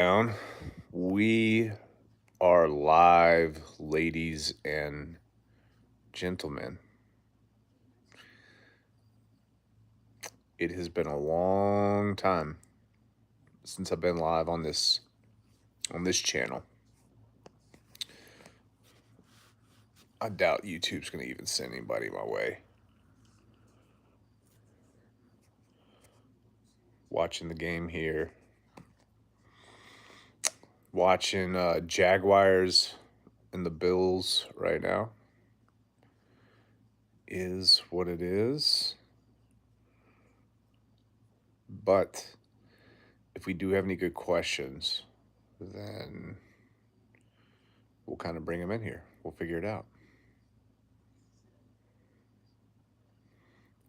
Down. We are live, ladies and gentlemen. It has been a long time since I've been live on this channel. I doubt YouTube's going to even send anybody my way. Watching the game here. Watching Jaguars and the Bills right now. Is what it is. But if we do have any good questions, then we'll kind of bring them in here. We'll figure it out.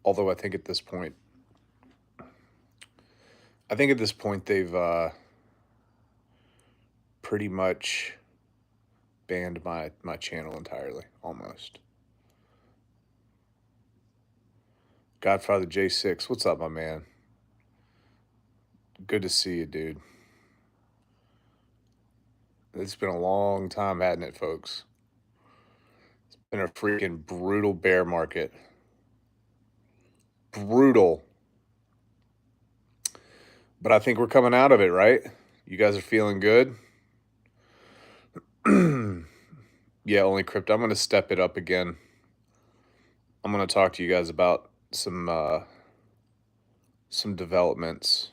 Although I think at this point they've pretty much banned my channel entirely, almost. Godfather J6, what's up, my man? Good to see you, dude. It's been a long time, hadn't it, folks? It's been a freaking brutal bear market. Brutal. But I think we're coming out of it, right? You guys are feeling good? Yeah, only crypto. I'm going to step it up again. I'm going to talk to you guys about some developments.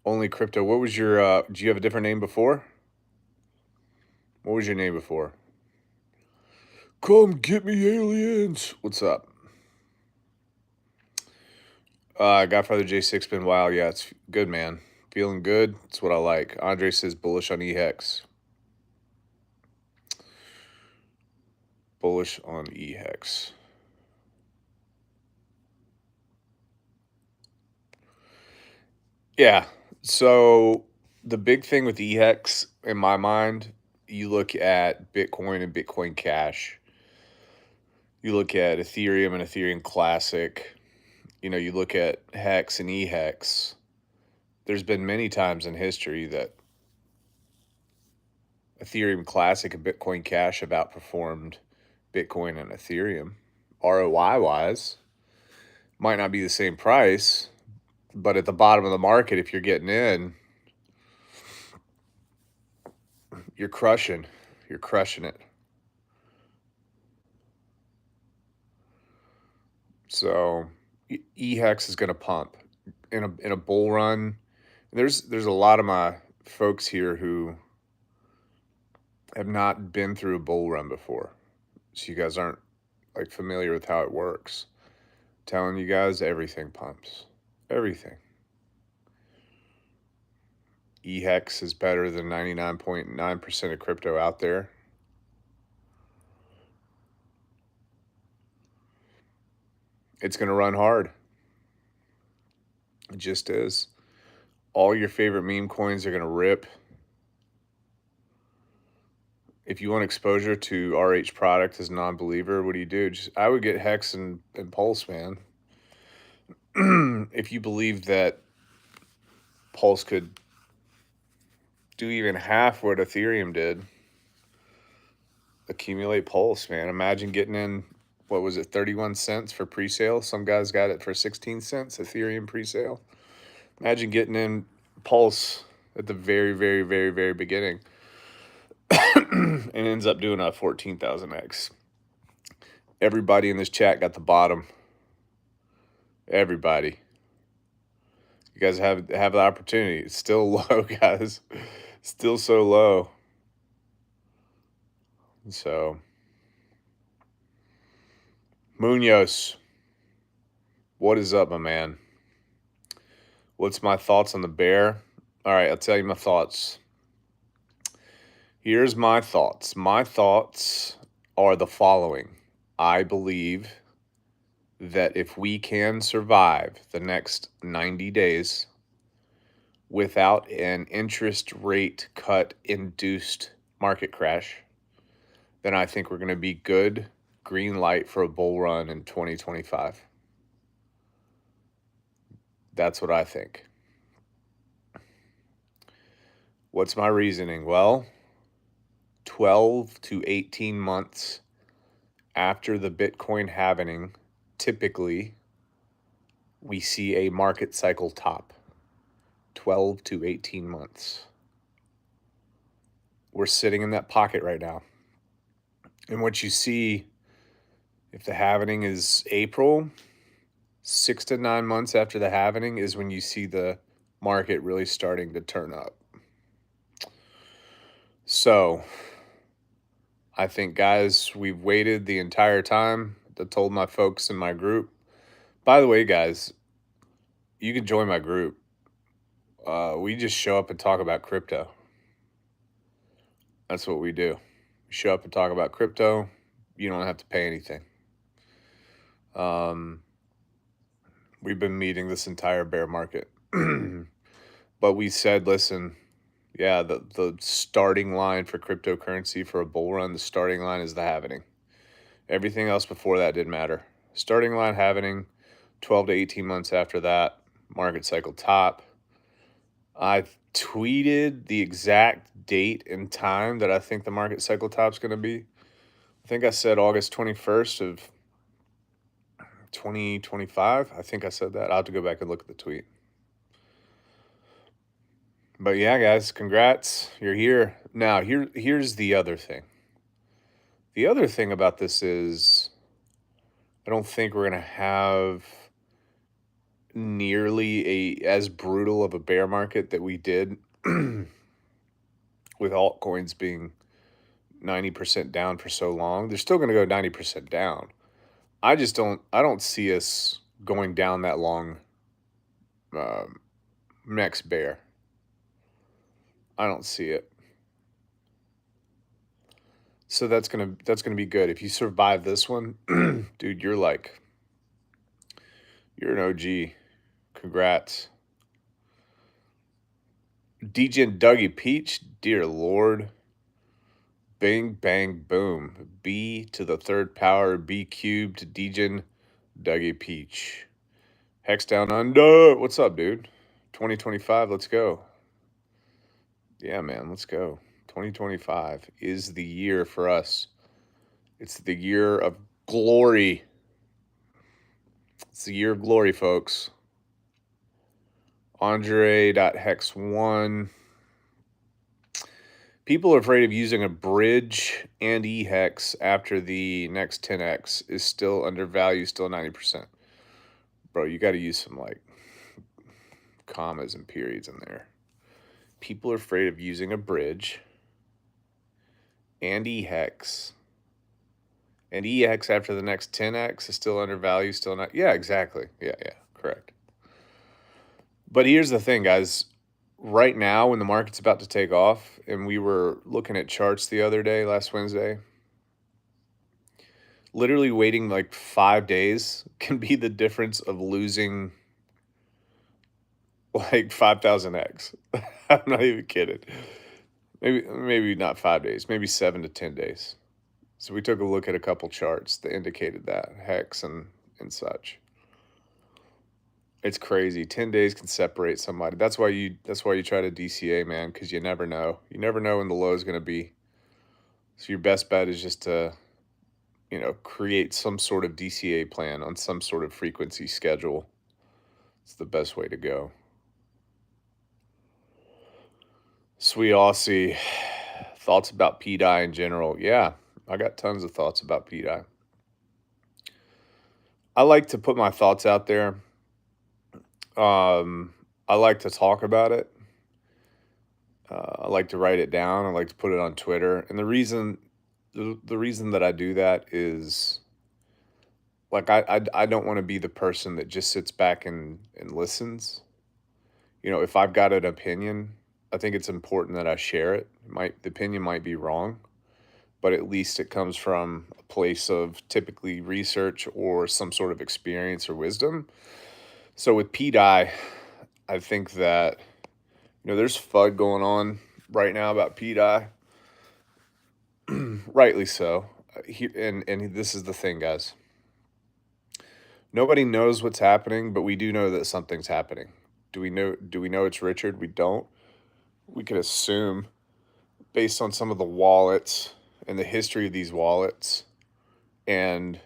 Only crypto. What was your do you have a different name before? What was your name before? Come get me, aliens. What's up? Godfather J6 been wild. Yeah, it's good, man. Feeling good. That's what I like. Andre says bullish on EHEX. Bullish on EHEX. Yeah. So the big thing with EHEX, in my mind, you look at Bitcoin and Bitcoin Cash. You look at Ethereum and Ethereum Classic. You look at Hex and EHEX. There's been many times in history that Ethereum Classic and Bitcoin Cash have outperformed Bitcoin and Ethereum. ROI wise, might not be the same price, but at the bottom of the market, if you're getting in, you're crushing. You're crushing it. So EHEX is going to pump in a bull run. There's a lot of my folks here who have not been through a bull run before, so you guys aren't like familiar with how it works. Telling you guys, everything pumps. Everything. EHEX is better than 99.9% of crypto out there. It's going to run hard. It just is. All your favorite meme coins are going to rip. If you want exposure to RH product as a non-believer, what do? I would get Hex and Pulse, man. If you believe that Pulse could do even half what Ethereum did, accumulate Pulse, man. Imagine getting in, what was it, 31 cents for pre-sale? Some guys got it for 16 cents, Ethereum pre-sale. Imagine getting in Pulse at the very, very, very, very beginning and ends up doing a 14,000x. Everybody in this chat got the bottom. Everybody. You guys have the opportunity. It's still low, guys. Still so low. So, Munoz, what is up, my man? What's my thoughts on the bear? All right, I'll tell you my thoughts. Here's my thoughts. My thoughts are the following. I believe that if we can survive the next 90 days without an interest rate cut induced market crash, then I think we're going to be good, green light for a bull run in 2025. That's what I think. What's my reasoning? Well, 12 to 18 months after the Bitcoin halving, typically we see a market cycle top. 12 to 18 months. We're sitting in that pocket right now. And what you see, if the halving is April, 6 to 9 months after the halving is when you see the market really starting to turn up. So I think, guys, we've waited the entire time. I told my folks in my group. By the way, guys, you can join my group. We just show up and talk about crypto. That's what we do. We show up and talk about crypto. You don't have to pay anything. We've been meeting this entire bear market. But we said, listen, yeah, the starting line for cryptocurrency for a bull run, the starting line is the halvening. Everything else before that didn't matter. Starting line halvening, 12 to 18 months after that, market cycle top. I tweeted the exact date and time that I think the market cycle top is going to be. I think I said August 21st of 2025. I think I said that. I'll have to go back and look at the tweet. But yeah, guys, congrats. You're here. Now, here's the other thing. The other thing about this is I don't think we're going to have nearly as brutal of a bear market that we did with altcoins being 90% down for so long. They're still going to go 90% down. I don't see us going down that long next bear. I don't see it. So that's gonna be good. If you survive this one, dude, you're an OG. Congrats. DJ and Dougie Peach, dear Lord. Bing bang boom. B to the third power, B cubed, DJ Dougie Peach. Hex down under. What's up, dude? 2025, let's go. Yeah, man, let's go. 2025 is the year for us. It's the year of glory. It's the year of glory, folks. Andre.hex1. People are afraid of using a bridge and eHex after the next 10x is still undervalued, still 90%. Bro, you got to use some like commas and periods in there. People are afraid of using a bridge and eHex. And eHex after the next 10x is still undervalued, still not. Yeah, exactly. Yeah, correct. But here's the thing, guys. Right now, when the market's about to take off, and we were looking at charts the other day, last Wednesday, literally waiting like 5 days can be the difference of losing like 5,000x. I'm not even kidding. Maybe not 5 days, maybe 7 to 10 days. So we took a look at a couple charts that indicated that, hex and such. It's crazy. 10 days can separate somebody. That's why you try to DCA, man, because you never know. You never know when the low is going to be. So your best bet is just to, create some sort of DCA plan on some sort of frequency schedule. It's the best way to go. Sweet Aussie. Thoughts about PDI in general? Yeah, I got tons of thoughts about PDI. I like to put my thoughts out there. I like to talk about it. I like to write it down. I like to put it on Twitter. And the reason that I do that is like I don't want to be the person that just sits back and listens. If I've got an opinion, I think it's important that I share it. The opinion might be wrong, but at least it comes from a place of typically research or some sort of experience or wisdom. So with PDI, I think that, there's FUD going on right now about PDI. Rightly so. And this is the thing, guys. Nobody knows what's happening, but we do know that something's happening. Do we know it's Richard? We don't. we could assume, based on some of the wallets and the history of these wallets and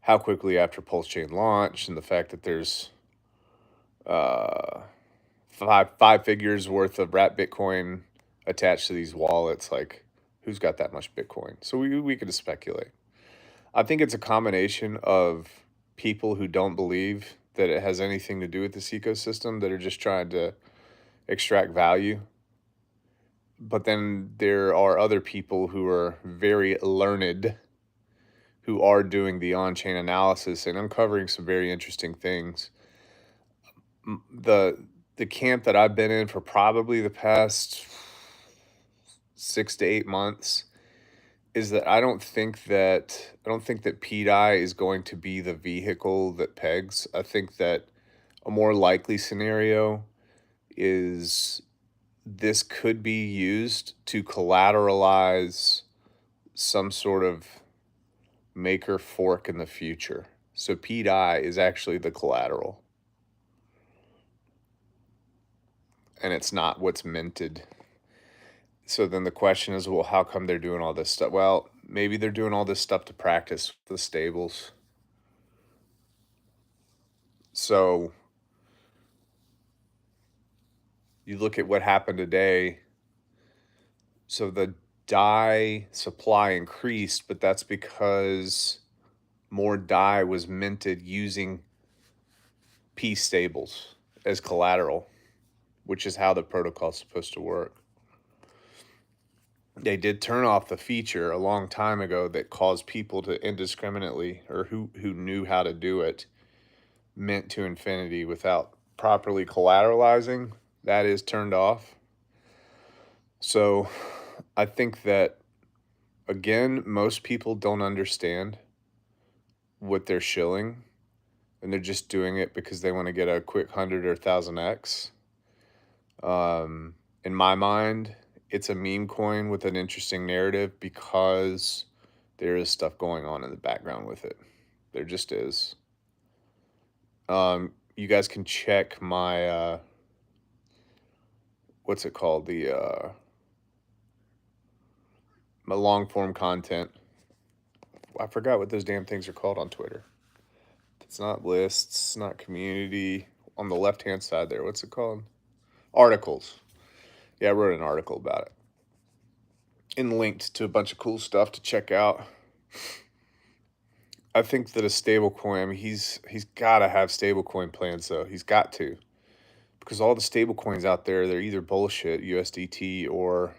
how quickly after Pulse Chain launch and the fact that there's uh, five figures worth of wrapped Bitcoin attached to these wallets, like who's got that much Bitcoin? So we could speculate. I think it's a combination of people who don't believe that it has anything to do with this ecosystem that are just trying to extract value. But then there are other people who are very learned who are doing the on-chain analysis and uncovering some very interesting things. The camp that I've been in for probably the past 6 to 8 months is that I don't think that PDI is going to be the vehicle that pegs. I think that a more likely scenario is this could be used to collateralize some sort of maker fork in the future. So PDI is actually the collateral, and it's not what's minted. So then the question is, well, how come they're doing all this stuff? Well, maybe they're doing all this stuff to practice the stables. So you look at what happened today. So the DAI supply increased, but that's because more DAI was minted using P stables as collateral, which is how the protocol is supposed to work. They did turn off the feature a long time ago that caused people to indiscriminately, or who knew how to do it, mint to infinity without properly collateralizing. That is turned off. So I think that, again, most people don't understand what they're shilling, and they're just doing it because they want to get a quick 100 or 1000x. In my mind, it's a meme coin with an interesting narrative because there is stuff going on in the background with it. There just is. You guys can check my what's it called? My long form content. I forgot what those damn things are called on Twitter. It's not lists, it's not community. On the left hand side there, what's it called? Articles. Yeah, I wrote an article about it and linked to a bunch of cool stuff to check out. I think that a stable coin, I mean, he's got to have stable coin plans though. He's got to, because all the stable coins out there, they're either bullshit, USDT, or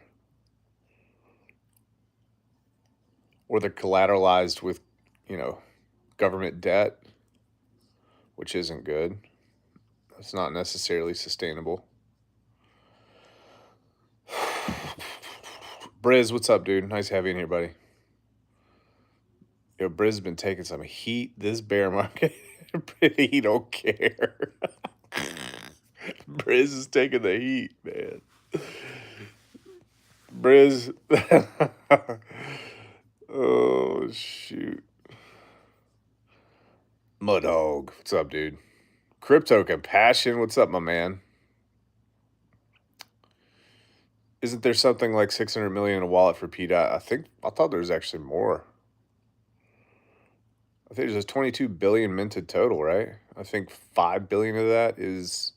they're collateralized with, you know, government debt, which isn't good. It's not necessarily sustainable. Briz, what's up, dude? Nice having you here, buddy. Yo, Briz has been taking some heat this bear market. He don't care. Briz is taking the heat, man. Briz. Oh, shoot. Mudhog, what's up, dude? Crypto Compassion, what's up, my man? Isn't there something like 600 million in a wallet for PDOT? I thought there was actually more. I think there's 22 billion minted total, right? I think 5 billion of that is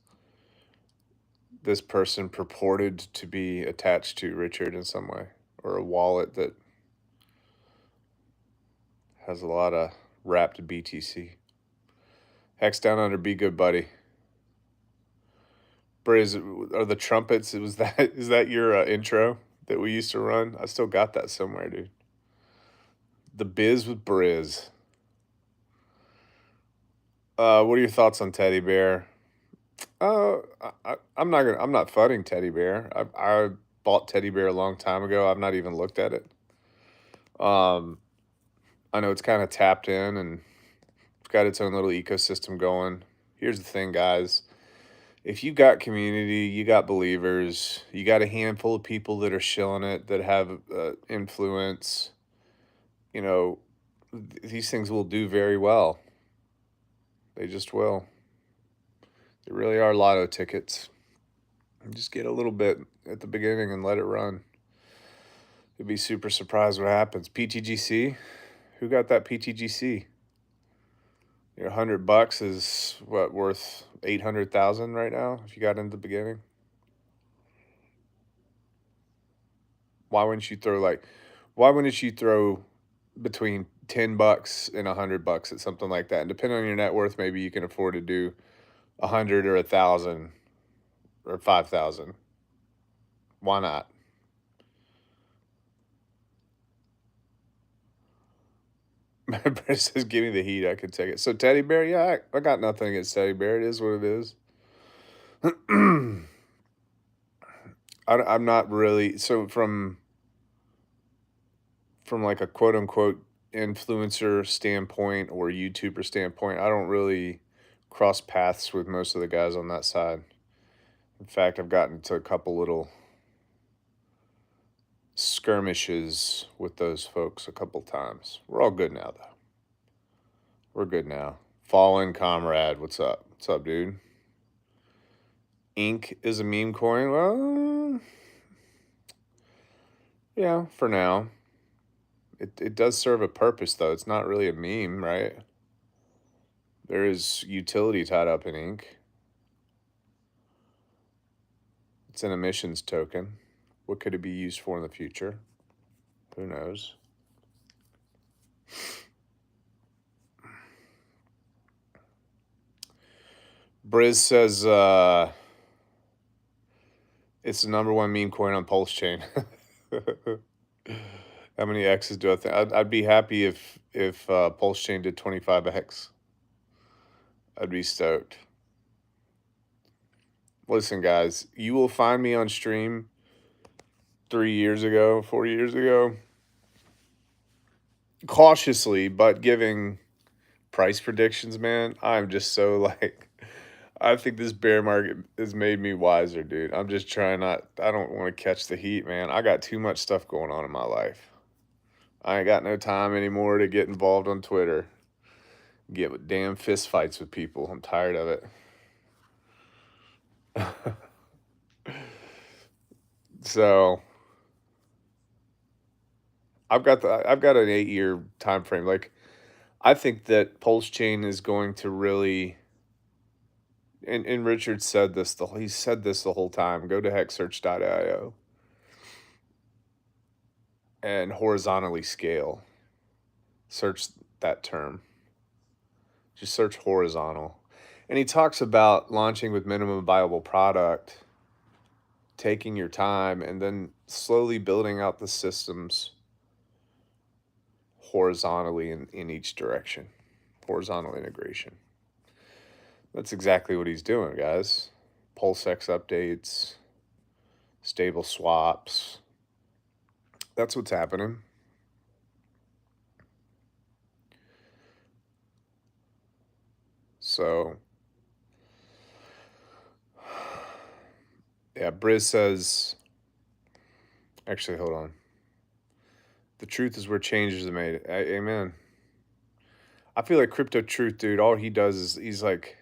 this person purported to be attached to Richard in some way, or a wallet that has a lot of wrapped BTC. Hex down under, be good, buddy. Briz, are the trumpets? Is that your intro that we used to run? I still got that somewhere, dude. The Biz with Briz. What are your thoughts on Teddy Bear? I'm not funding Teddy Bear. I bought Teddy Bear a long time ago. I've not even looked at it. Um, I know it's kind of tapped in and it's got its own little ecosystem going. Here's the thing, guys. If you got community, you got believers, you got a handful of people that are shilling it, that have influence, you know, these things will do very well. They just will. They really are lotto tickets. Just get a little bit at the beginning and let it run. You'll be super surprised what happens. PTGC? Who got that PTGC? Your $100 is what, worth 800,000 right now if you got in the beginning? Why wouldn't you throw why wouldn't you throw between $10 and $100 at something like that? And depending on your net worth, maybe you can afford to do 100 or 1,000 or 5,000. Why not? Brett says, "Give me the heat. I could take it." So teddy bear, yeah, I got nothing against teddy bear. It is what it is. I'm not really so from like a quote unquote influencer standpoint or YouTuber standpoint. I don't really cross paths with most of the guys on that side. In fact, I've gotten to a couple little skirmishes with those folks a couple times. We're all good now, though. We're good now. Fallen comrade, what's up? What's up, dude? Ink is a meme coin. Well, yeah, for now. It does serve a purpose, though. It's not really a meme, right? There is utility tied up in ink. It's an emissions token. What could it be used for in the future? Who knows? Briz says it's the #1 meme coin on Pulse Chain. How many X's do I think? I'd be happy if Pulse Chain did 25X. I'd be stoked. Listen, guys, you will find me on stream 3 years ago, 4 years ago, cautiously, but giving price predictions, man. I'm just so like, I think this bear market has made me wiser, dude. I'm just trying not, I don't want to catch the heat, man. I got too much stuff going on in my life. I ain't got no time anymore to get involved on Twitter, get with damn fist fights with people. I'm tired of it. So I've got an 8-year time frame. Like I think that Pulse Chain is going to really, and Richard said this he said this the whole time. Go to hexsearch.io and horizontally scale. Search that term. Just search horizontal. And he talks about launching with minimum viable product, taking your time, and then slowly building out the systems horizontally in each direction. Horizontal integration. That's exactly what he's doing, guys. PulseX updates, stable swaps. That's what's happening. So, yeah, Briz says, actually, hold on. The truth is where changes are made. Amen. I feel like Crypto Truth, dude, all he does is he's like,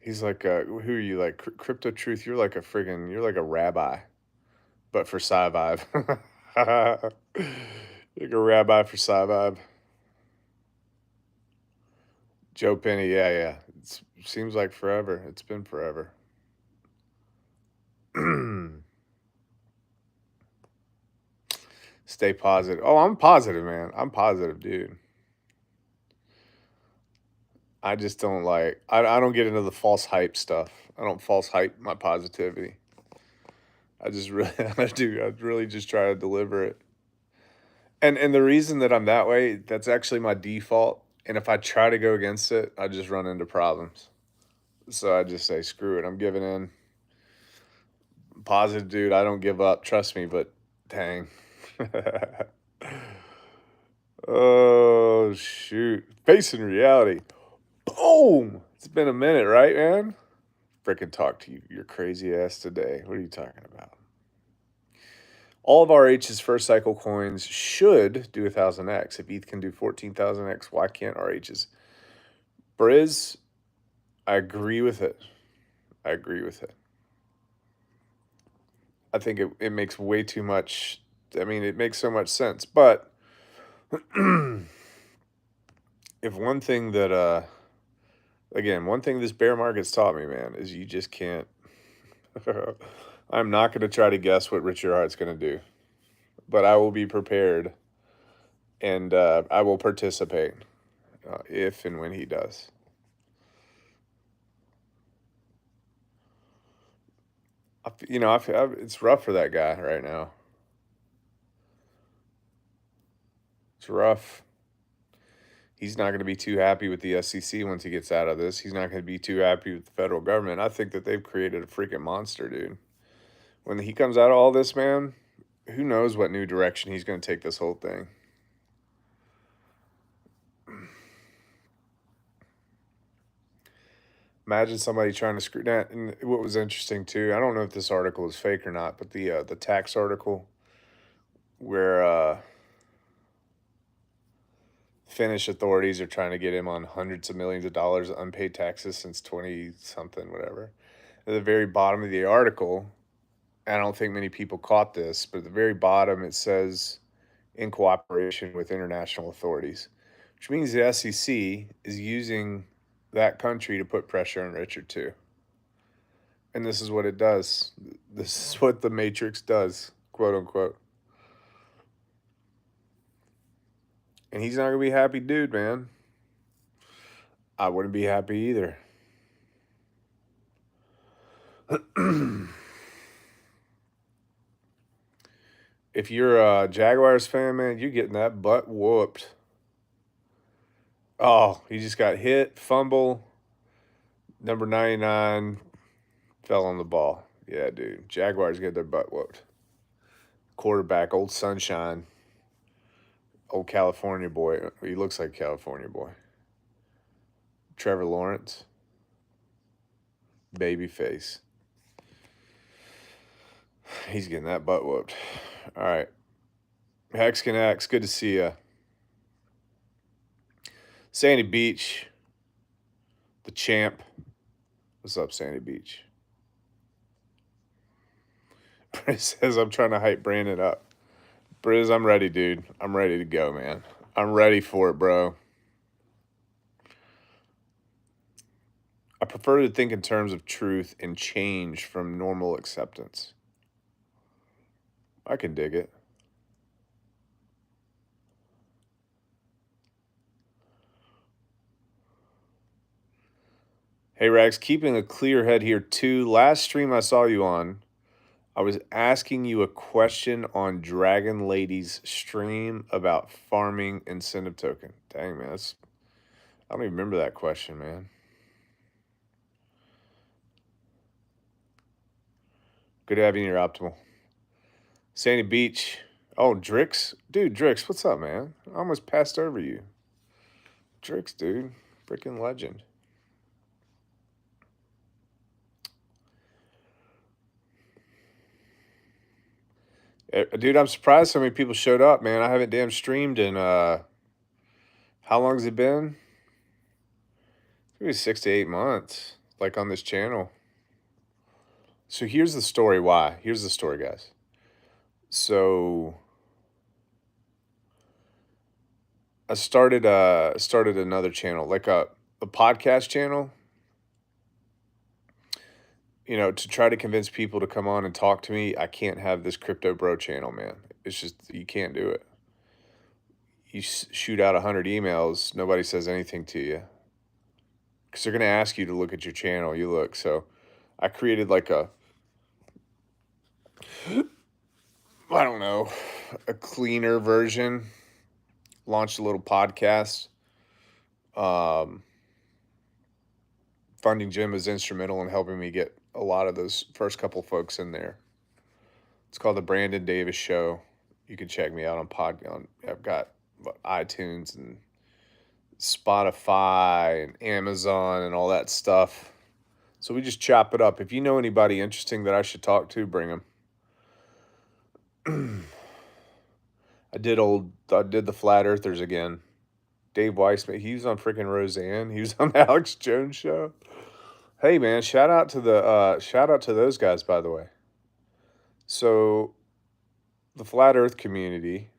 who are you? Like, Crypto Truth, you're like you're like a rabbi, but for Sci Vibe. You're like a rabbi for Sci Vibe. Joe Penny, yeah. It seems like forever. It's been forever. Stay positive. Oh, I'm positive, man. I'm positive, dude. I just don't like, I don't get into the false hype stuff. I don't false hype my positivity. I just really, I really just try to deliver it. And the reason that I'm that way, that's actually my default. And if I try to go against it, I just run into problems. So I just say, screw it. I'm giving in. Positive, dude. I don't give up. Trust me, but dang. Oh, shoot. Facing reality. Boom. It's been a minute, right, man? Frickin' talk to you, your crazy ass today. What are you talking about? All of RH's first cycle coins should do 1,000x. If ETH can do 14,000x, why can't RH's? Briz, I agree with it. I agree with it. I think it makes way too much. I mean, it makes so much sense. But if one thing that, again, one thing this bear market's taught me, man, is you just can't. I'm not going to try to guess what Richard Hart's going to do, but I will be prepared and I will participate if and when he does. It's rough for that guy right now. It's rough. He's not going to be too happy with the SEC once he gets out of this. He's not going to be too happy with the federal government. I think that they've created a freaking monster, dude. When he comes out of all this, man, who knows what new direction he's going to take this whole thing. Imagine somebody trying to screw that. And what was interesting too, I don't know if this article is fake or not, but the tax article where Finnish authorities are trying to get him on hundreds of millions of dollars of unpaid taxes since 20 something, whatever. At the very bottom of the article, I don't think many people caught this, but at the very bottom it says in cooperation with international authorities, which means the SEC is using that country to put pressure on Richard too. And this is what it does. This is what the Matrix does, quote unquote. And he's not gonna be a happy dude, man. I wouldn't be happy either. If you're a Jaguars fan, man, you're getting that butt whooped. Oh, he just got hit, fumble. Number 99 fell on the ball. Yeah, dude. Jaguars get their butt whooped. Quarterback, old sunshine, old California boy. He looks like a California boy. Trevor Lawrence, baby face. He's getting that butt whooped. All right. Hexkin X, good to see you. Sandy Beach, the champ. What's up, Sandy Beach? Briz says, I'm trying to hype Brandon up. Briz, I'm ready, dude. I'm ready to go, man. I'm ready for it, bro. I prefer to think in terms of truth and change from normal acceptance. I can dig it. Hey, Rags, keeping a clear head here, too. Last stream I saw you on, I was asking you a question on Dragon Lady's stream about farming incentive token. Dang, man. I don't even remember that question, man. Good to have you in your optimal. Sandy Beach. Oh, Drix. Dude, Drix, what's up, man? I almost passed over you. Drix, dude. Freaking legend. Dude, I'm surprised so many people showed up, man. I haven't damn streamed in, how long has it been? Maybe 6 to 8 months, like on this channel. So here's the story why. Here's the story, guys. So I started another channel, like a podcast channel, you know, to try to convince people to come on and talk to me. I can't have this crypto bro channel, man. It's just, you can't do it. You shoot out 100 emails, nobody says anything to you. Because they're going to ask you to look at your channel. You look. So I created like I don't know, a cleaner version. Launched a little podcast. Funding Jim was instrumental in helping me get a lot of those first couple folks in there. It's called the Brandon Davis Show. You can check me out on I've got iTunes and Spotify and Amazon and all that stuff. So we just chop it up. If you know anybody interesting that I should talk to, bring them. I did the Flat Earthers again. Dave Weissman, he was on freaking Roseanne. He was on the Alex Jones show. Hey man, shout out to those guys, by the way. So the flat Earth community,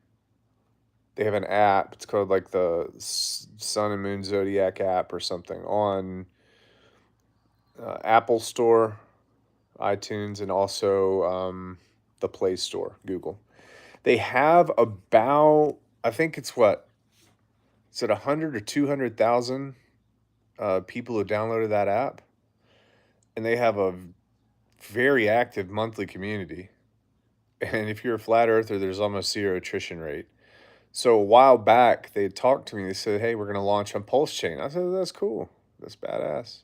they have an app. It's called like the Sun and Moon Zodiac app or something on Apple Store, iTunes, and also the Play Store, Google. They have about, I think it's what, is it 100 or 200,000 people who downloaded that app, and they have a very active monthly community. And if you're a flat earther, there's almost zero attrition rate. So a while back, they had talked to me. They said, "Hey, we're going to launch on Pulse Chain." I said, "That's cool. That's badass."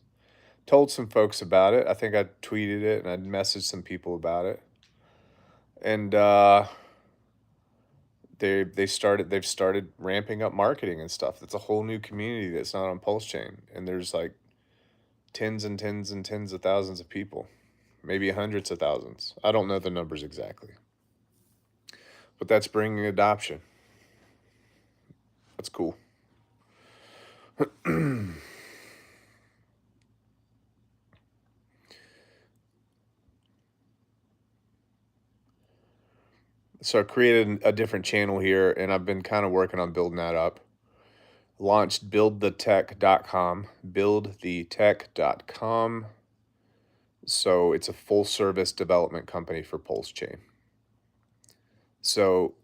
Told some folks about it. I think I tweeted it and I messaged some people about it. And they've started ramping up marketing and stuff. That's a whole new community that's not on Pulse Chain, and there's like tens and tens and tens of thousands of people, maybe hundreds of thousands. I don't know the numbers exactly, but that's bringing adoption. That's cool. So I created a different channel here, and I've been kind of working on building that up. Launched buildthetech.com, buildthetech.com. So it's a full service development company for Pulse Chain. So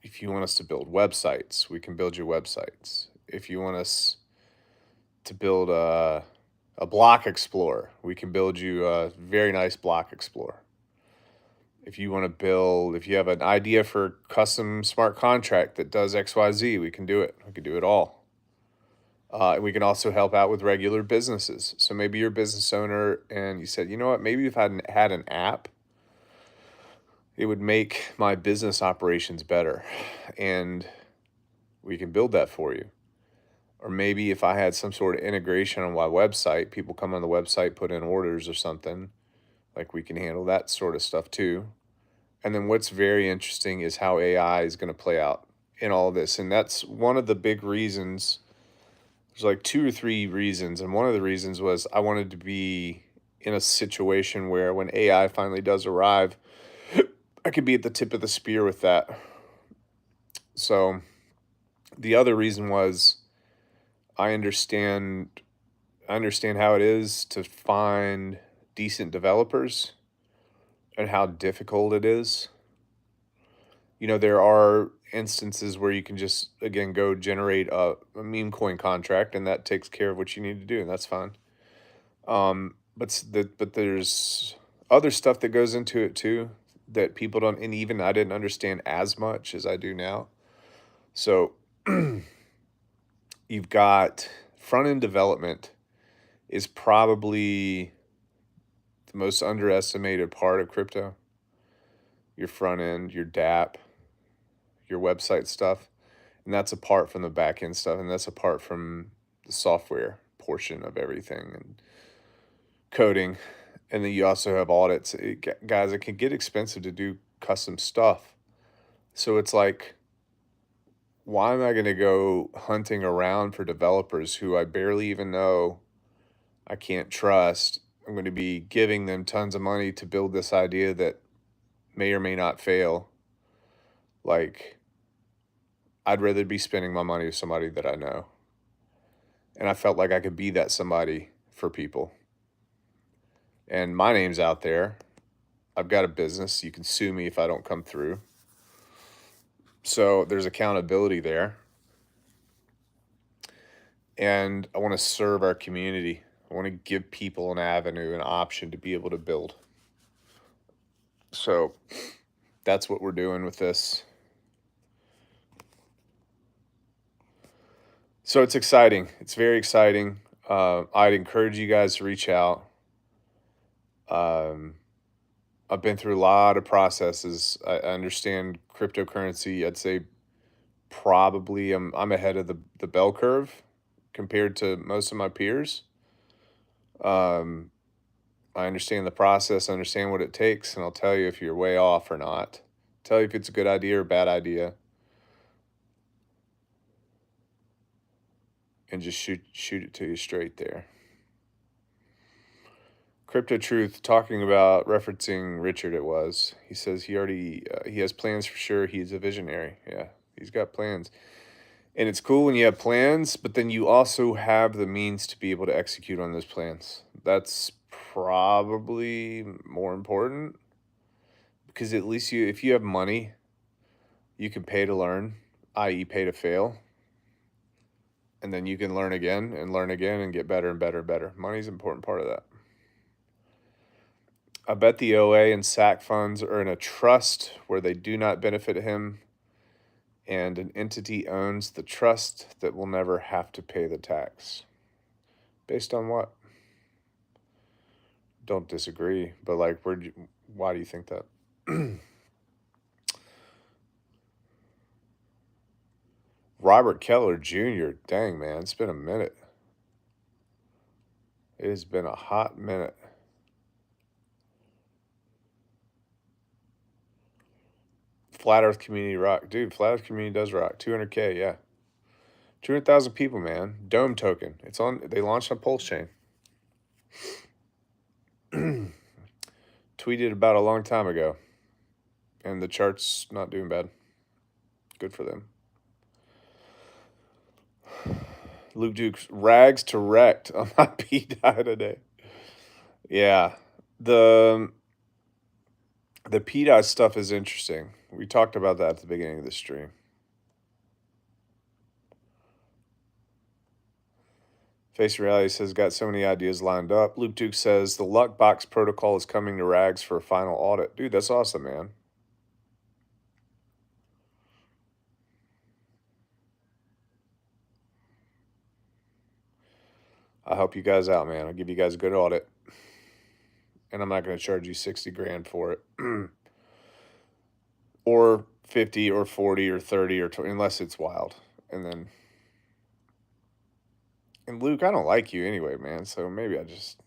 if you want us to build websites, we can build your websites. If you want us to build a block explorer, we can build you a very nice block explorer. If you want to build, if you have an idea for a custom smart contract that does XYZ, we can do it. We can do it all. We can also help out with regular businesses. So maybe you're a business owner and you said, you know what, maybe if I had an app, it would make my business operations better. And we can build that for you. Or maybe if I had some sort of integration on my website, people come on the website, put in orders or something, like we can handle that sort of stuff too. And then what's very interesting is how AI is going to play out in all of this. And that's one of the big reasons. There's like 2 or 3 reasons. And one of the reasons was I wanted to be in a situation where when AI finally does arrive, I could be at the tip of the spear with that. So the other reason was I understand how it is to find decent developers and how difficult it is. You know, there are instances where you can just, again, go generate a meme coin contract, and that takes care of what you need to do, and that's fine. But there's other stuff that goes into it too that people don't, and even I didn't understand as much as I do now. So you've got front end development is probably the most underestimated part of crypto. Your front end, your DApp, your website stuff. And that's apart from the back end stuff. And that's apart from the software portion of everything and coding. And then you also have audits. Guys, it can get expensive to do custom stuff. So it's like, why am I going to go hunting around for developers who I barely even know, I can't trust? I'm going to be giving them tons of money to build this idea that may or may not fail. Like, I'd rather be spending my money with somebody that I know. And I felt like I could be that somebody for people. And my name's out there. I've got a business. You can sue me if I don't come through. So there's accountability there. And I want to serve our community. I want to give people an avenue, an option to be able to build. So that's what we're doing with this. So it's exciting. It's very exciting. I'd encourage you guys to reach out. I've been through a lot of processes. I understand cryptocurrency. I'd say probably I'm ahead of the bell curve compared to most of my peers. Um, I understand the process, I understand what it takes, and I'll tell you if you're way off or not. Tell you if it's a good idea or a bad idea, and just shoot it to you straight there. Crypto Truth talking about referencing Richard. It was. He says he has plans for sure. He's a visionary. Yeah, he's got plans, and it's cool when you have plans, but then you also have the means to be able to execute on those plans. That's probably more important because at least if you have money, you can pay to learn, i.e., pay to fail, and then you can learn again and get better and better and better. Money's an important part of that. I bet the OA and SAC funds are in a trust where they do not benefit him, and an entity owns the trust that will never have to pay the tax. Based on what? Don't disagree, but like, why do you think that? Robert Keller Jr. Dang, man, it's been a minute. It has been a hot minute. Flat Earth community rock. Dude, Flat Earth community does rock. 200K, yeah. 200,000 people, man. Dome token. It's on. They launched on Pulse Chain. Tweeted about a long time ago. And the chart's not doing bad. Good for them. Luke Duke's rags to wrecked on my PDI today. Yeah. The PDI stuff is interesting. We talked about that at the beginning of the stream. Face Reality says, got so many ideas lined up. Luke Duke says, the Luckbox protocol is coming to Rags for a final audit. Dude, that's awesome, man. I'll help you guys out, man. I'll give you guys a good audit. And I'm not going to charge you 60 grand for it. Or 50 or 40 or 30 or 20, unless it's wild. And Luke, I don't like you anyway, man. So maybe I just...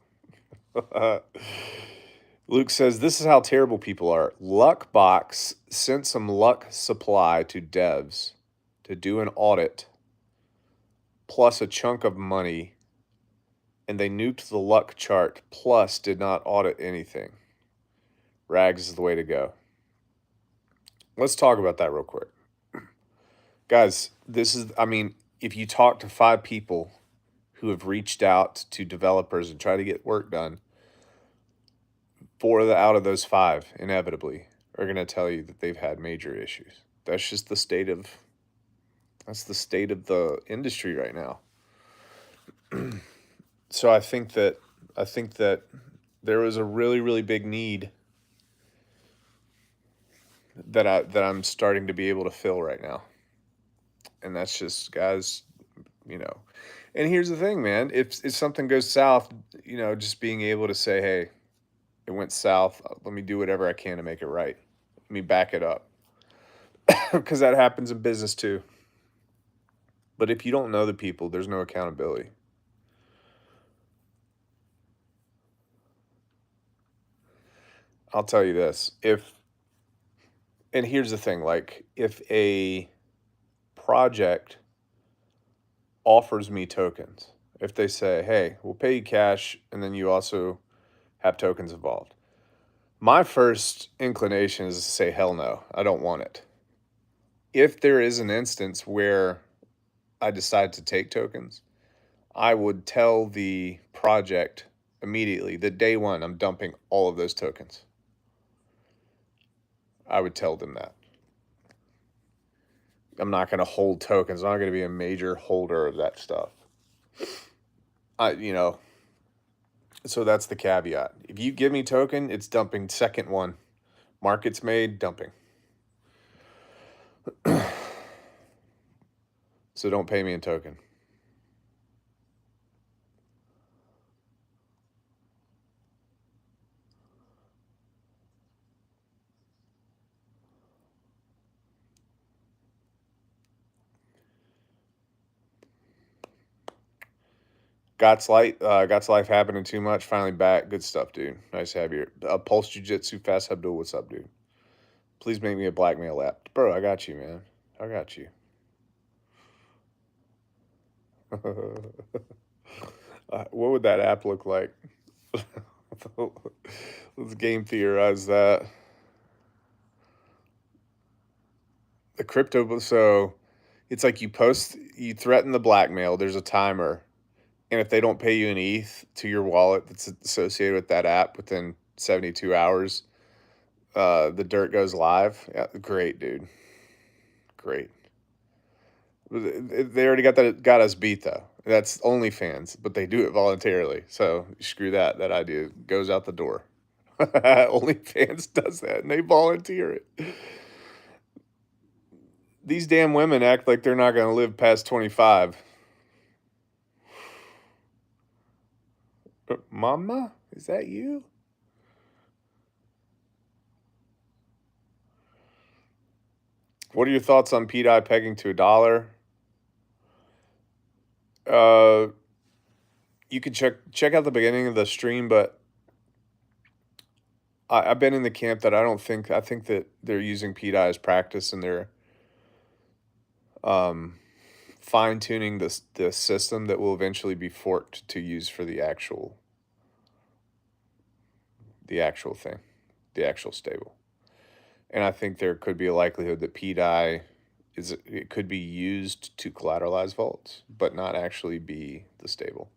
Luke says, this is how terrible people are. Luckbox sent some luck supply to devs to do an audit plus a chunk of money, and they nuked the luck chart plus did not audit anything. Rags is the way to go. Let's talk about that real quick. Guys, if you talk to 5 people who have reached out to developers and try to get work done, 4 out of those 5 inevitably are going to tell you that they've had major issues. That's just the state of the industry right now. So I think that there is a really, really big need that I'm starting to be able to fill right now. And that's just, guys, And here's the thing, man. If something goes south, just being able to say, hey, it went south. Let me do whatever I can to make it right. Let me back it up. Because that happens in business too. But if you don't know the people, there's no accountability. I'll tell you this. And here's the thing, like, if a project offers me tokens, if they say, hey, we'll pay you cash, and then you also have tokens involved, my first inclination is to say, hell no, I don't want it. If there is an instance where I decide to take tokens, I would tell the project immediately that day one, I'm dumping all of those tokens. I would tell them that. I'm not going to hold tokens. I'm not going to be a major holder of that stuff. So that's the caveat. If you give me token, it's dumping second one. Markets made, dumping. So don't pay me in token. Gott's life happening too much. Finally back. Good stuff, dude. Nice to have you. Pulse Jiu-Jitsu, Fast Abdul, what's up, dude? Please make me a blackmail app. Bro, I got you, man. I got you. What would that app look like? Let's game theorize that. The crypto, so it's like you threaten the blackmail. There's a timer, and if they don't pay you an ETH to your wallet that's associated with that app within 72 hours, the dirt goes live. Yeah, great, dude. Great. They already got us beat though. That's OnlyFans, but they do it voluntarily. So screw that. That idea goes out the door. OnlyFans does that, and they volunteer it. These damn women act like they're not going to live past 25. Mama, is that you? What are your thoughts on PDI pegging to $1? Uh, you can check out the beginning of the stream, but I've been in the camp that I think that they're using PDI as practice and they're um, fine tuning the system that will eventually be forked to use for the actual thing, the actual stable. And I think there could be a likelihood that PDI it could be used to collateralize vaults, but not actually be the stable.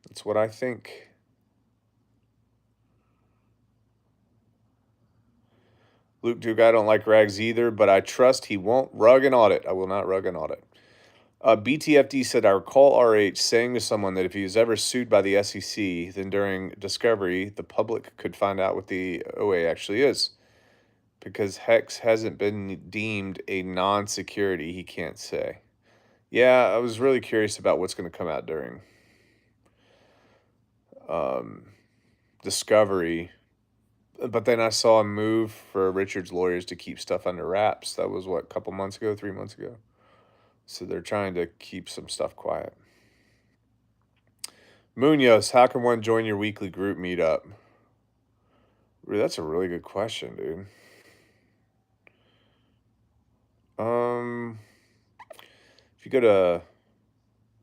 That's what I think. Luke Duke, I don't like rags either, but I trust he won't rug an audit. I will not rug an audit. BTFD said, I recall RH saying to someone that if he was ever sued by the SEC, then during discovery, the public could find out what the OA actually is. Because Hex hasn't been deemed a non-security, he can't say. Yeah, I was really curious about what's going to come out during discovery. But then I saw a move for Richard's lawyers to keep stuff under wraps. That was, what, a couple months ago, 3 months ago? So they're trying to keep some stuff quiet. Munoz, how can one join your weekly group meetup? That's a really good question, dude. If you go to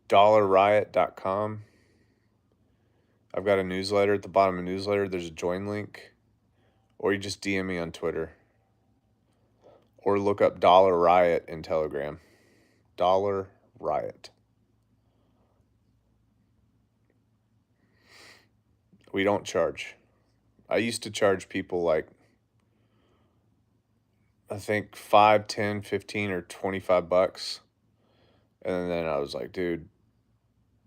dollarriot.com, I've got a newsletter at the bottom of the newsletter. There's a join link, or you just DM me on Twitter, or look up Dollar Riot in Telegram. Dollar Riot. We don't charge. I used to charge people like, I think 5, 10, 15, or $25. And then I was like, dude,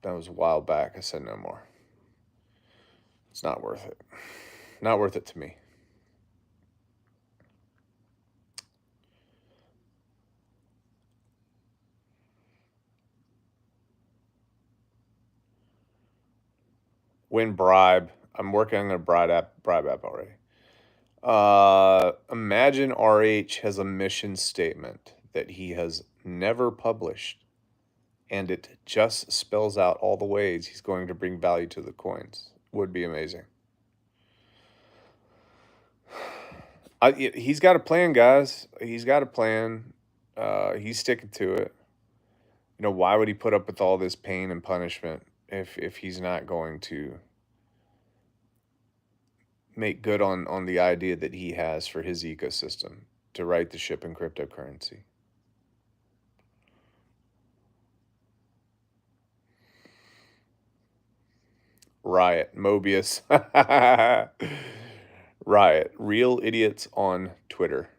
that was a while back. I said no more. It's not worth it. Not worth it to me. Win bribe. I'm working on a bribe app already. Imagine RH has a mission statement that he has never published, and it just spells out all the ways he's going to bring value to the coins. Would be amazing. He's got a plan, guys. He's got a plan. He's sticking to it. You know, why would he put up with all this pain and punishment if he's not going to make good on the idea that he has for his ecosystem to right the ship in cryptocurrency? Riot, Mobius. Riot, real idiots on Twitter.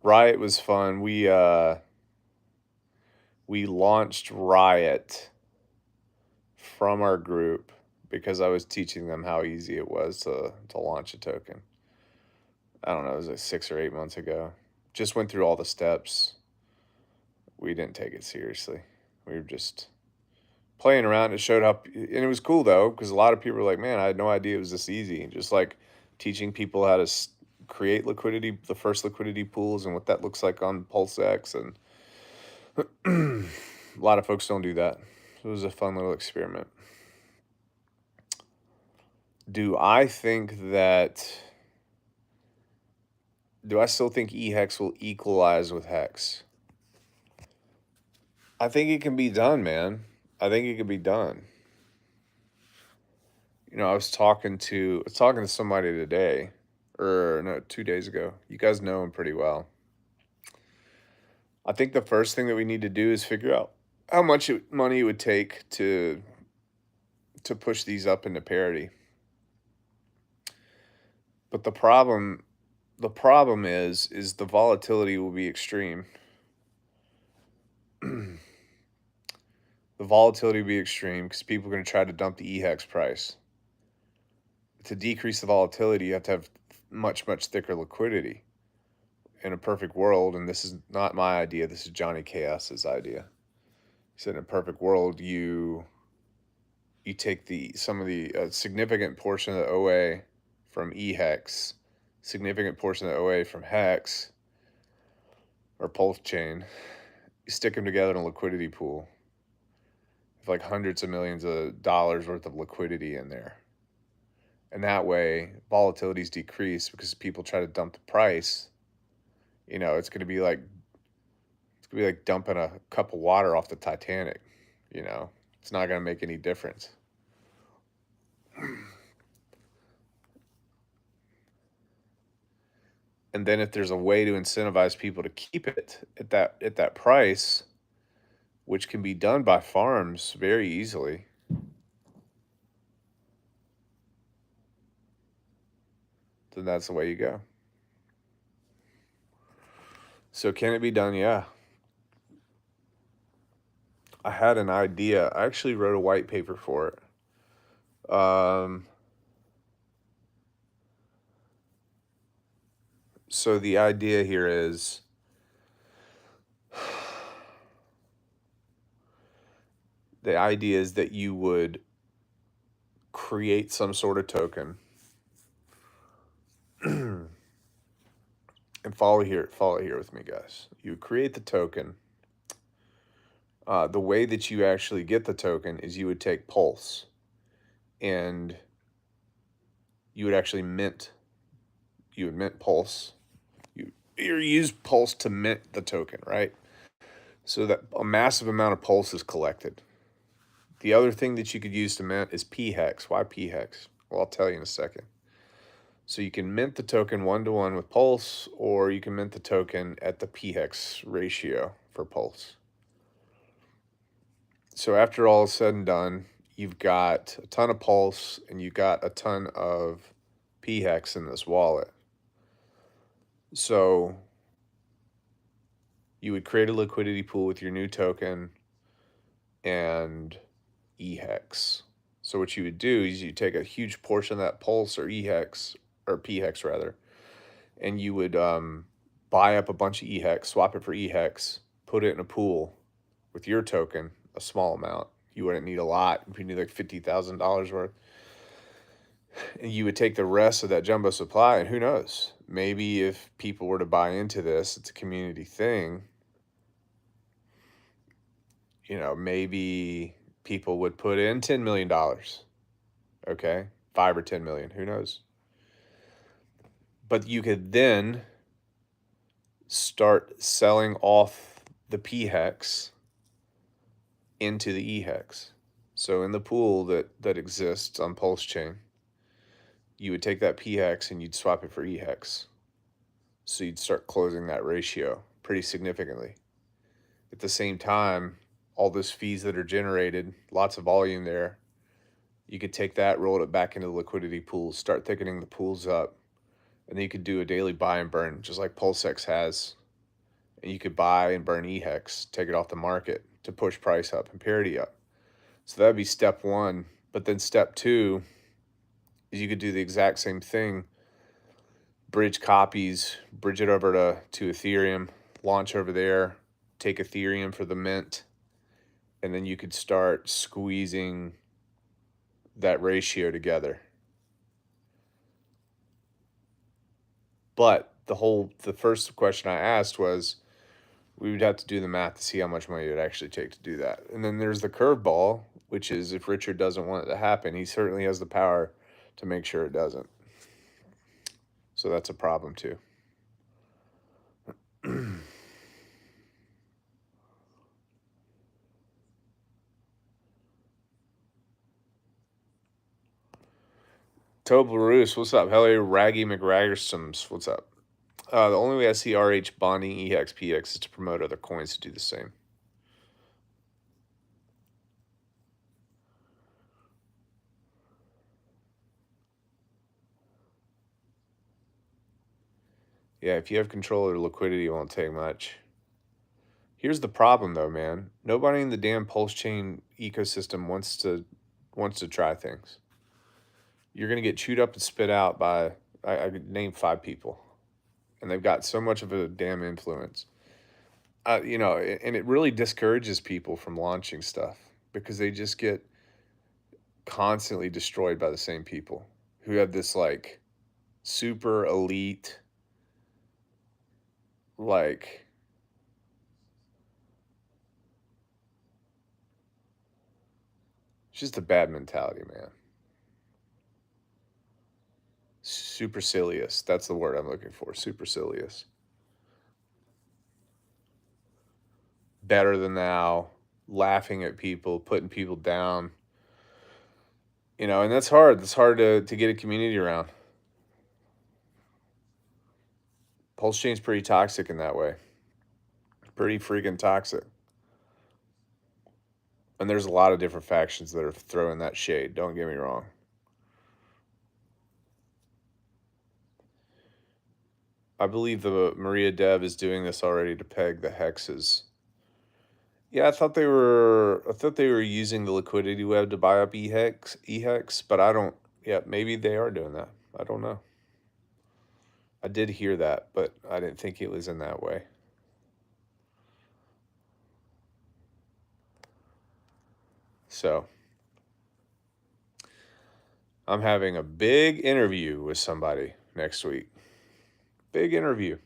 Riot was fun. We launched Riot from our group because I was teaching them how easy it was to launch a token. I don't know, it was like 6 or 8 months ago. Just went through all the steps. We didn't take it seriously. We were just playing around. It showed up, and it was cool though, because a lot of people were like, man, I had no idea it was this easy. Just like teaching people how to create liquidity, the first liquidity pools, and what that looks like on PulseX. And a lot of folks don't do that. It was a fun little experiment. Do I still think eHex will equalize with Hex? I think it can be done, man. I think it could be done. I was talking to somebody today, or no, 2 days ago. You guys know him pretty well. I think the first thing that we need to do is figure out how much money it would take to push these up into parity. But the problem is the volatility will be extreme. The volatility will be extreme because people are going to try to dump the EHEX price. To decrease the volatility, you have to have much, much thicker liquidity. In a perfect world, and this is not my idea, this is Johnny KS's idea. He said in a perfect world, you take some of the significant portion of the OA from EHEX, significant portion of the OA from HEX or Pulse Chain, you stick them together in a liquidity pool with like hundreds of millions of dollars worth of liquidity in there. And that way, volatility is decreased because people try to dump the price. It's gonna be like dumping a cup of water off the Titanic. It's not gonna make any difference. And then if there's a way to incentivize people to keep it at that price, which can be done by farms very easily, then that's the way you go. So can it be done? Yeah. I had an idea. I actually wrote a white paper for it. So the idea here is that you would create some sort of token and follow here with me, guys. You create the token. The way that you actually get the token is you would take Pulse and you would actually mint. You would mint Pulse. You use Pulse to mint the token, right? So that a massive amount of Pulse is collected. The other thing that you could use to mint is p-hex. Why p-hex? Well, I'll tell you in a second. So you can mint the token 1-to-1 with Pulse, or you can mint the token at the p-hex ratio for Pulse. So after all is said and done, you've got a ton of Pulse and you've got a ton of p-hex in this wallet. So you would create a liquidity pool with your new token and EHEX. So what you would do is you take a huge portion of that Pulse or EHEX, or p-hex rather, and you would buy up a bunch of EHEX, swap it for EHEX, put it in a pool with your token, a small amount. You wouldn't need a lot. You need like $50,000 worth. And you would take the rest of that jumbo supply, and who knows? Maybe if people were to buy into this, it's a community thing. Maybe people would put in $10 million. Okay, 5 or 10 million, who knows? But you could then start selling off the p-hex into the e-hex. So in the pool that exists on Pulse Chain, you would take that p-hex and you'd swap it for e-hex. So you'd start closing that ratio pretty significantly. At the same time, all those fees that are generated, lots of volume there, you could take that, roll it back into the liquidity pools, start thickening the pools up, and then you could do a daily buy and burn, just like PulseX has. And you could buy and burn EHEX, take it off the market to push price up and parity up. So that'd be step one. But then step two is you could do the exact same thing, bridge copies, bridge it over to Ethereum, launch over there, take Ethereum for the mint, and then you could start squeezing that ratio together. But the first question I asked was, we would have to do the math to see how much money it would actually take to do that. And then there's the curveball, which is if Richard doesn't want it to happen, he certainly has the power to make sure it doesn't. So that's a problem too. Toblerus, what's up? Hello, Raggy McRaggersons, what's up? The only way I see RH bonding EXPX is to promote other coins to do the same. Yeah, if you have control of the liquidity, it won't take much. Here's the problem, though, man. Nobody in the damn pulse chain ecosystem wants to try things. You're gonna get chewed up and spit out by I could name 5 people, and they've got so much of a damn influence. And it really discourages people from launching stuff because they just get constantly destroyed by the same people who have this like super elite, like, it's just a bad mentality, man. Supercilious. That's the word I'm looking for. Supercilious. Better than thou, laughing at people, putting people down. And that's hard. That's hard to get a community around. Pulse chain's pretty toxic in that way. Pretty freaking toxic. And there's a lot of different factions that are throwing that shade. Don't get me wrong. I believe the Maria Dev is doing this already to peg the hexes. Yeah, I thought they were using the liquidity web to buy up EHEX, but I don't. Yeah, maybe they are doing that. I don't know. I did hear that, but I didn't think it was in that way. So, I'm having a big interview with somebody next week. Big interview.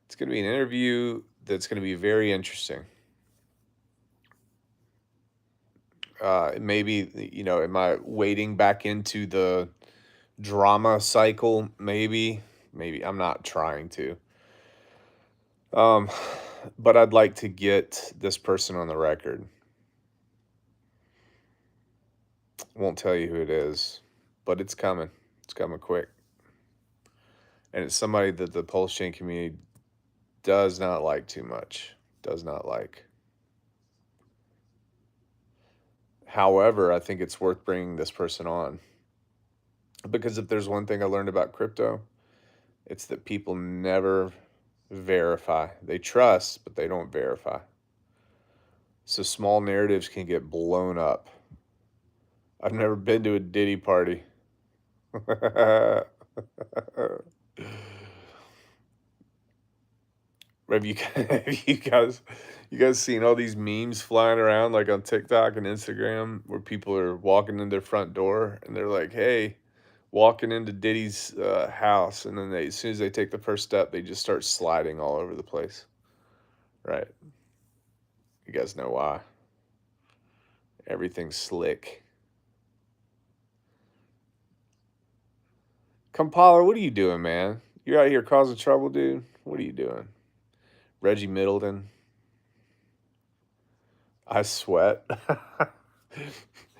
It's going to be an interview that's going to be very interesting. Maybe, am I wading back into the drama cycle? Maybe I'm not trying to. Um, but I'd like to get this person on the record. Won't tell you who it is, but it's coming. It's coming quick. And it's somebody that the pulse chain community does not like too much. Does not like. However, I think it's worth bringing this person on because if there's one thing I learned about crypto, it's that people never verify. They trust, but they don't verify. So small narratives can get blown up. I've never been to a Diddy party. Have you have you guys seen all these memes flying around like on TikTok and Instagram where people are walking in their front door and they're like, "Hey," walking into Diddy's house, and then as soon as they take the first step, they just start sliding all over the place. Right? You guys know why? Everything's slick. Kampala, what are you doing, man? You're out here causing trouble, dude. What are you doing? Reggie Middleton. I sweat.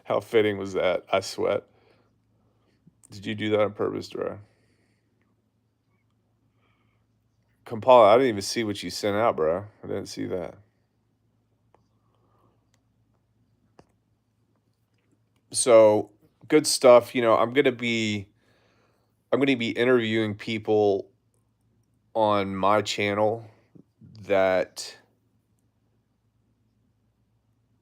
How fitting was that? I sweat. Did you do that on purpose, bro? Kampala, I didn't even see what you sent out, bro. I didn't see that. So good stuff. I'm gonna be interviewing people on my channel that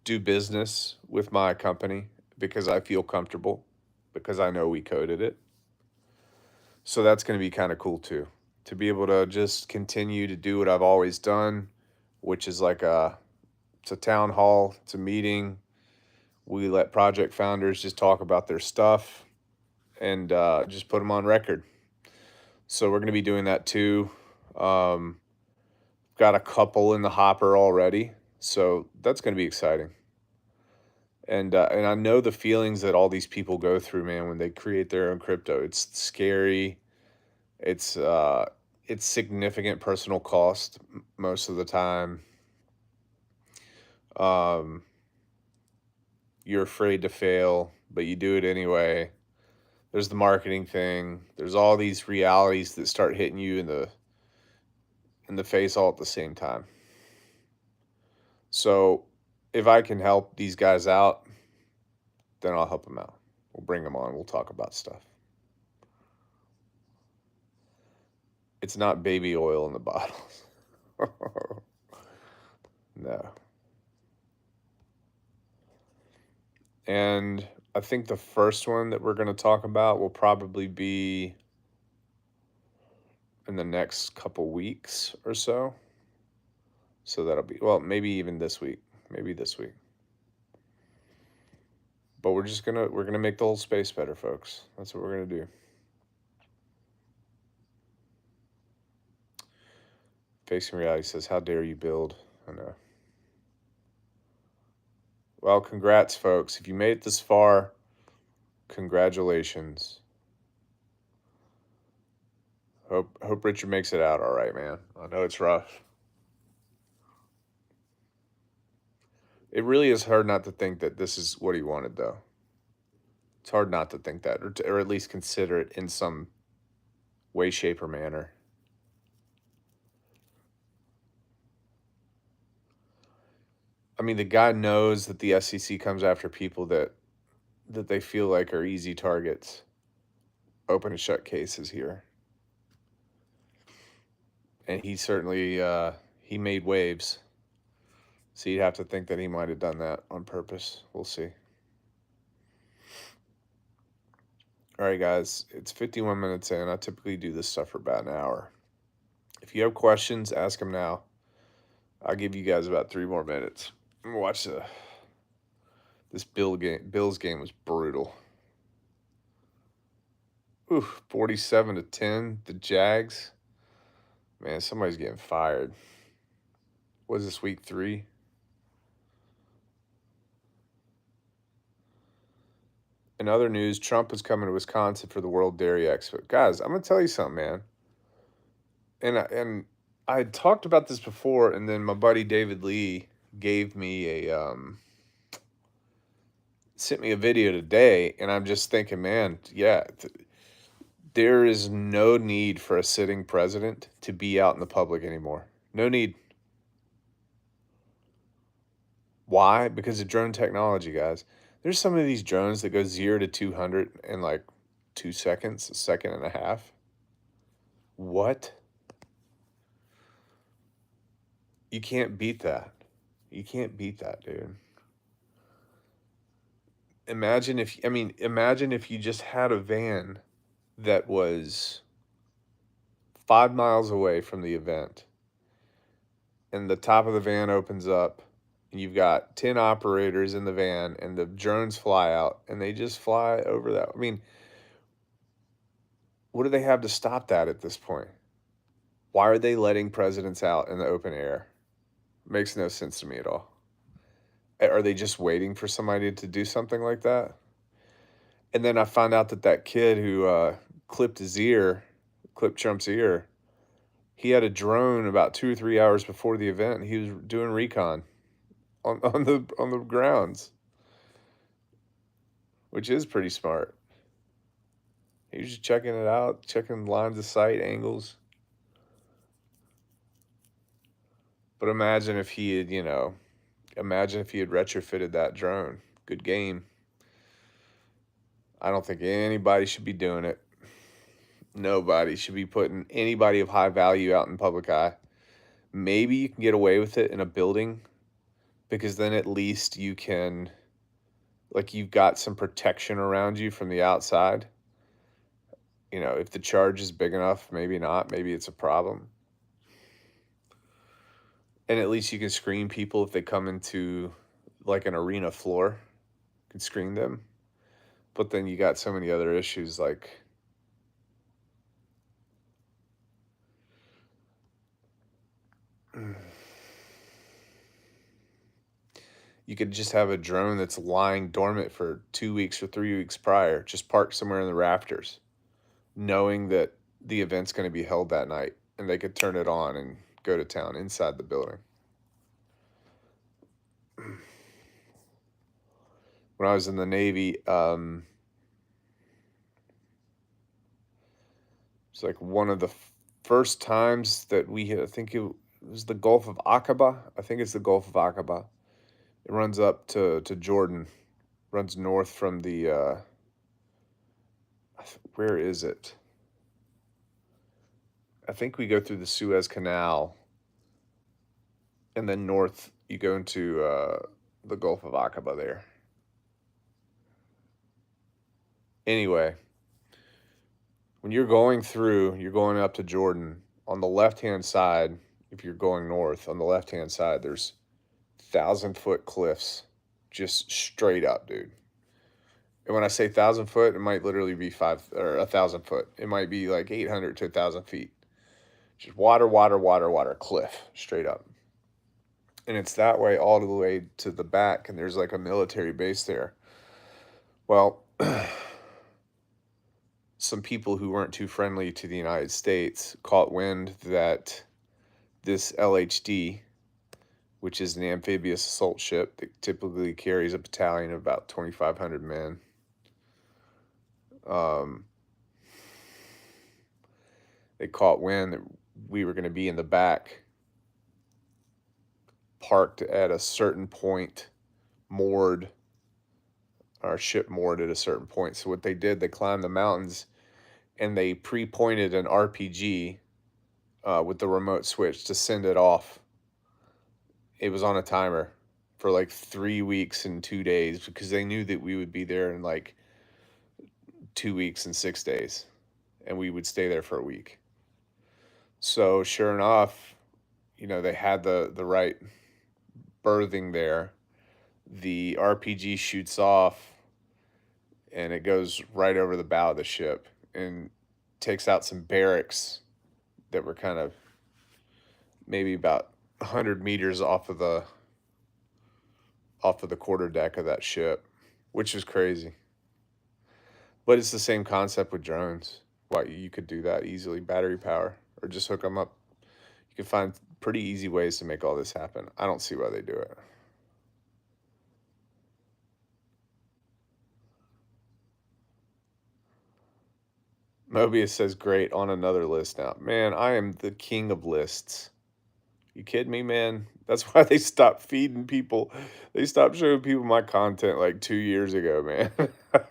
do business with my company because I feel comfortable because I know we coded it. So that's going to be kind of cool too, to be able to just continue to do what I've always done, which is it's a town hall, it's a meeting. We let project founders just talk about their stuff and just put them on record. So we're going to be doing that too. Um, got a couple in the hopper already, so that's going to be exciting. And I know the feelings that all these people go through, man, when they create their own crypto. It's scary. It's significant personal cost most of the time. You're afraid to fail, but you do it anyway. there's the marketing thing. There's all these realities that start hitting you in the face all at the same time. So if I can help these guys out, then I'll help them out. We'll bring them on. We'll talk about stuff. It's not baby oil in the bottles. No. And I think the first one that we're going to talk about will probably be in the next couple weeks or so. So that'll be, well, maybe even this week. Maybe this week. But we're going to make the whole space better, folks. That's what we're going to do. Facing Reality says, how dare you build? I know. Well, congrats, folks. If you made it this far, congratulations. Hope Richard makes it out all right, man. I know it's rough. It really is hard not to think that this is what he wanted, though. It's hard not to think that, or at least consider it in some way, shape, or manner. I mean, the guy knows that the SEC comes after people that they feel like are easy targets. Open and shut cases here. And he certainly he made waves. So you'd have to think that he might have done that on purpose. We'll see. All right, guys, it's 51 minutes in. I typically do this stuff for about an hour. If you have questions, ask them now. I'll give you guys about 3 more minutes. I'm gonna watch this Bills game was brutal. Ooh, 47-10. The Jags. Man, somebody's getting fired. What is this, week 3? In other news, Trump is coming to Wisconsin for the World Dairy Expo. Guys, I'm gonna tell you something, man. And I had talked about this before, and then my buddy David Lee gave me sent me a video today, and I'm just thinking, man, yeah, there is no need for a sitting president to be out in the public anymore. No need. Why? Because of drone technology, guys. There's some of these drones that go 0 to 200 in like 2 seconds, a second and a half. What? You can't beat that. You can't beat that, dude. Imagine if you just had a van that was 5 miles away from the event, and the top of the van opens up, and you've got 10 operators in the van, and the drones fly out, and they just fly over that. I mean, what do they have to stop that at this point? Why are they letting presidents out in the open air? Makes no sense to me at all. Are they just waiting for somebody to do something like that? And then I found out that kid who clipped Trump's ear, he had a drone about 2 or 3 hours before the event. He was doing recon on the grounds, which is pretty smart. He was just checking it out, checking lines of sight, angles. But imagine if he had, retrofitted that drone. Good game. I don't think anybody should be doing it. Nobody should be putting anybody of high value out in public eye. Maybe you can get away with it in a building, because then at least you can, like, you've got some protection around you from the outside. If the charge is big enough, maybe not. Maybe it's a problem. And at least you can screen people if they come into, like, an arena floor. You can screen them. But then you got so many other issues, like, you could just have a drone that's lying dormant for 2 weeks or 3 weeks prior, just parked somewhere in the rafters, knowing that the event's going to be held that night, and they could turn it on and go to town inside the building. When I was in the Navy, It's like one of the first times that we hit, I think it was the Gulf of Aqaba. I think it's the Gulf of Aqaba. It runs up to Jordan, runs north from the, where is it? I think we go through the Suez Canal, and then north you go into the Gulf of Aqaba there. Anyway, when you're going through, you're going up to Jordan. On the left-hand side, if you're going north, on the left-hand side, there's 1,000-foot cliffs, just straight up, dude. And when I say 1,000 foot, it might literally be 1,000 foot. It might be like 800 to 1,000 feet. Just water, water, water, water, cliff, straight up. And it's that way all the way to the back, and there's like a military base there. Well, some people who weren't too friendly to the United States caught wind that this LHD, which is an amphibious assault ship that typically carries a battalion of about 2,500 men, they caught wind that we were going to be in the back, parked at a certain point, moored, our ship moored at a certain point. So what they did, they climbed the mountains and they pre-pointed an RPG with the remote switch to send it off. It was on a timer for like 3 weeks and 2 days because they knew that we would be there in like 2 weeks and 6 days, and we would stay there for a week. So sure enough, they had the right berthing there. The RPG shoots off, and it goes right over the bow of the ship and takes out some barracks that were kind of maybe about 100 meters off of the quarter deck of that ship, which is crazy. But it's the same concept with drones. Why you could do that easily, battery power, or just hook them up. You can find pretty easy ways to make all this happen. I don't see why they do it. Mobius says, great, on another list now. Man, I am the king of lists. You kidding me, man? That's why they stopped feeding people. They stopped showing people my content like 2 years ago, man.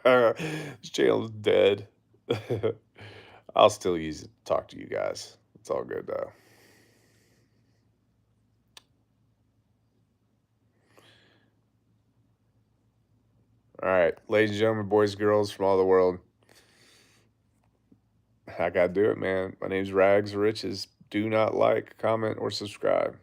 This channel's dead. I'll still use it to talk to you guys. It's all good, though. All right, ladies and gentlemen, boys, girls from all the world. I gotta do it, man. My name's Rags Riches. Do not like, comment, or subscribe.